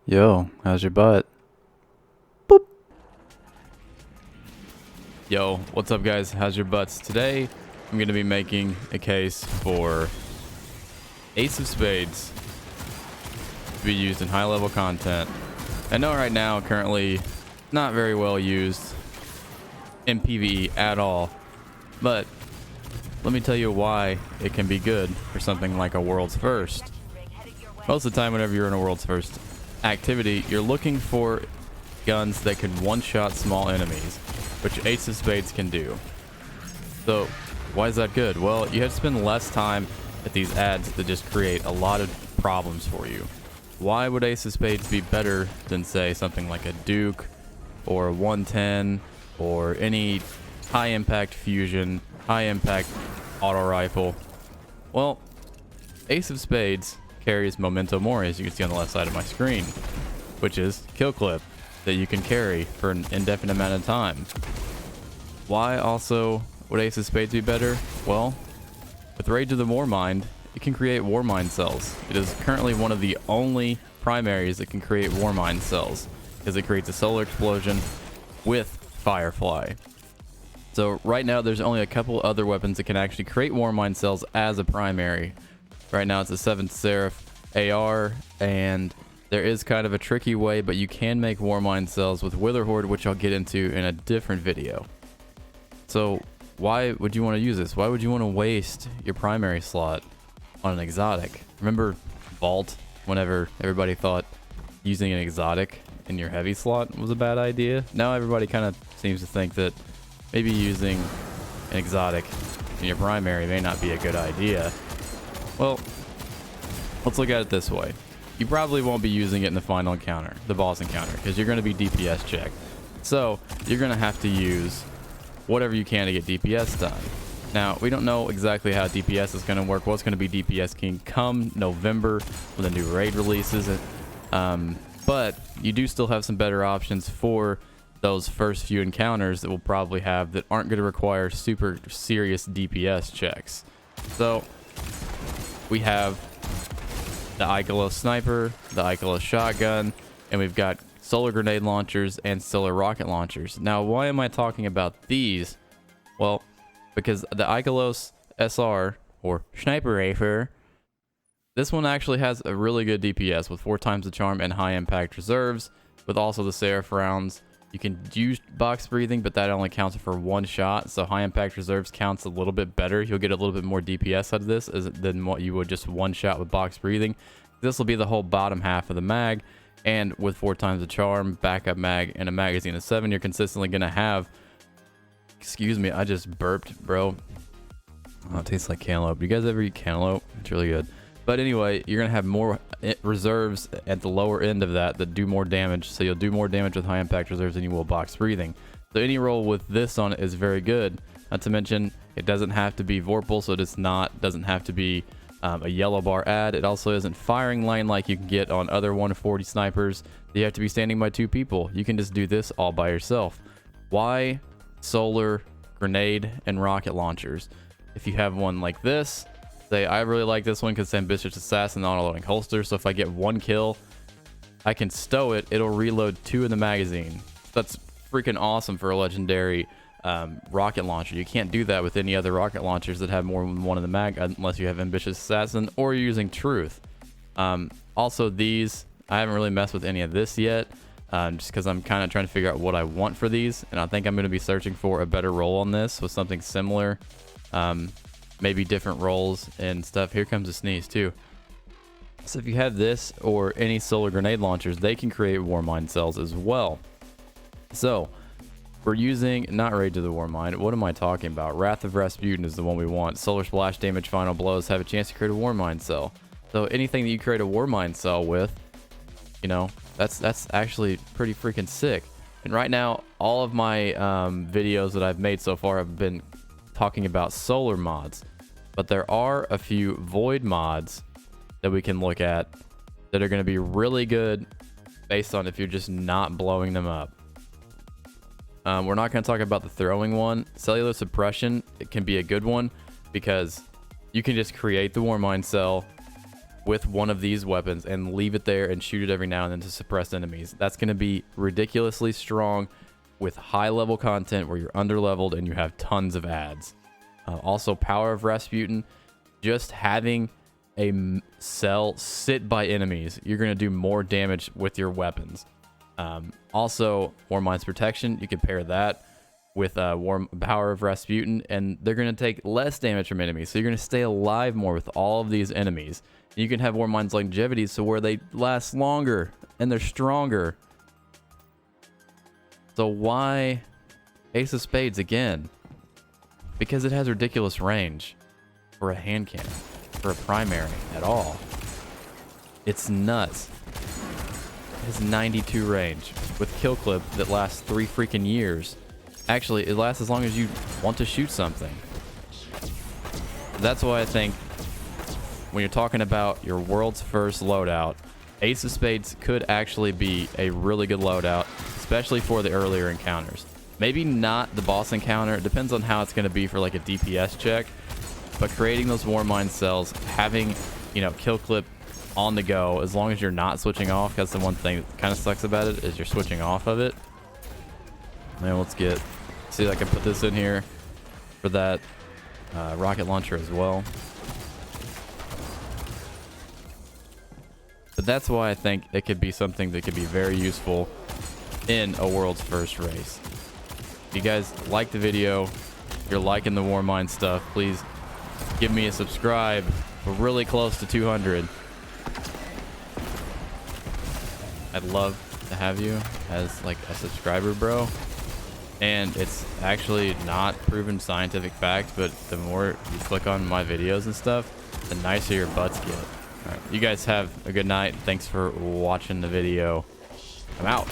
Yo, how's your butt? Yo, what's up guys? How's your butts? Today, I'm going to be making a case for Ace of Spades to be used in high level content. I know right now, currently, not very well used in PvE at all, but let me tell you why it can be good for something like a world's first. Most of the time, whenever you're in a world's first activity, you're looking for guns that can one-shot small enemies, which Ace of Spades can do. So why is that good? Well, you have to spend less time at these ads that just create a lot of problems for you. Why would Ace of Spades be better than, say, something like a Duke or a 110 or any high-impact fusion, high-impact auto rifle? Well, Ace of Spades carries Memento Mori, as you can see on the left side of my screen, which is kill clip that you can carry for an indefinite amount of time. Why also would Ace of Spades be better? Well, with Rage of the Warmind, it can create Warmind cells. It is currently one of the only primaries that can create Warmind cells, because it creates a solar explosion with Firefly. So right now there's only a couple other weapons that can actually create Warmind cells as a primary. Right now it's a 7th Seraph AR, and there is kind of a tricky way, but you can make Warmind cells with Witherhoard, which I'll get into in a different video. So why would you want to use this? Why would you want to waste your primary slot on an exotic? Remember Vault, whenever everybody thought using an exotic in your heavy slot was a bad idea? Now everybody kind of seems to think that maybe using an exotic in your primary may not be a good idea. Well, let's look at it this way. You probably won't be using it in the final encounter, the boss encounter, because you're going to be DPS checked. So you're going to have to use whatever you can to get DPS done. Now, we don't know exactly how DPS is going to work, what's going to be DPS King come November when the new raid releases. But you do still have some better options for those first few encounters that we'll probably have that aren't going to require super serious DPS checks. So we have the Ikelos sniper, the Ikelos shotgun, and we've got solar grenade launchers and solar rocket launchers. Now, why am I talking about these? Well, because the Ikelos SR, or sniper rifle, this one actually has a really good DPS with 4 times the charm and high impact reserves, with also the Seraph rounds. You can use box breathing, but that only counts for 1 shot, so high impact reserves counts a little bit better. You'll get a little bit more DPS out of this than what you would just 1 shot with box breathing. This will be the whole bottom half of the mag, and with 4 times the charm, backup mag, and a magazine of 7, you're consistently going to have... Excuse me, I just burped, bro. Oh, it tastes like cantaloupe. You guys ever eat cantaloupe? It's really good. But anyway, you're going to have more reserves at the lower end of that do more damage. So you'll do more damage with high impact reserves than you will box breathing. So any roll with this on it is very good. Not to mention, it doesn't have to be Vorpal, so doesn't have to be a yellow bar ad. It also isn't firing lane like you can get on other 140 snipers. You have to be standing by 2 people. You can just do this all by yourself. Why solar, grenade, and rocket launchers? If you have one like this, say I really like this one because it's ambitious assassin auto-loading holster, so if I get 1 kill, I can stow it. It'll reload 2 in the magazine. That's freaking awesome for a legendary rocket launcher. You can't do that with any other rocket launchers that have more than 1 in the mag, unless you have ambitious assassin or you're using truth. Also, these, I haven't really messed with any of this yet, just because I'm kind of trying to figure out what I want for these, and I think I'm going to be searching for a better roll on this with something similar. Maybe different rolls and stuff. Here comes a sneeze too. So if you have this or any solar grenade launchers, they can create Warmind cells as well. So we're using not Rage of the Warmind. What am I talking about? Wrath of Rasputin is the one we want. Solar splash damage, final blows, have a chance to create a Warmind cell. So anything that you create a Warmind cell with, you know, that's actually pretty freaking sick. And right now, all of my videos that I've made so far have been talking about solar mods, but there are a few void mods that we can look at that are going to be really good based on if you're just not blowing them up. We're not going to talk about the throwing one. Cellular suppression, it can be a good one because you can just create the Warmind cell, with one of these weapons and leave it there and shoot it every now and then to suppress enemies. That's going to be ridiculously strong with high level content where you're under leveled and you have tons of ads. Also, Power of Rasputin, just having a cell sit by enemies, you're going to do more damage with your weapons. Also, Warmind's Protection, you can pair that with Power of Rasputin, and they're going to take less damage from enemies, so you're going to stay alive more with all of these enemies. You can have Warmind's Longevity, so where they last longer and they're stronger. So why Ace of Spades again? Because it has ridiculous range for a hand cannon, for a primary at all. It's nuts. It has 92 range with kill clip that lasts 3 freaking years. Actually, it lasts as long as you want to shoot something. That's why I think when you're talking about your world's first loadout, Ace of Spades could actually be a really good loadout, especially for the earlier encounters. Maybe not the boss encounter. It depends on how it's going to be for like a DPS check. But creating those Warmind cells, having, you know, kill clip on the go, as long as you're not switching off. That's the one thing that kind of sucks about it, is you're switching off of it. Now let's see if I can put this in here for that rocket launcher as well. But that's why I think it could be something that could be very useful in a world's first race. If you guys like the video, if you're liking the Warmind stuff, please give me a subscribe. We're really close to 200. I'd love to have you as like a subscriber, bro. And it's actually not proven scientific fact, but the more you click on my videos and stuff, the nicer your butts get. All right, you guys have a good night. Thanks for watching the video. I'm out.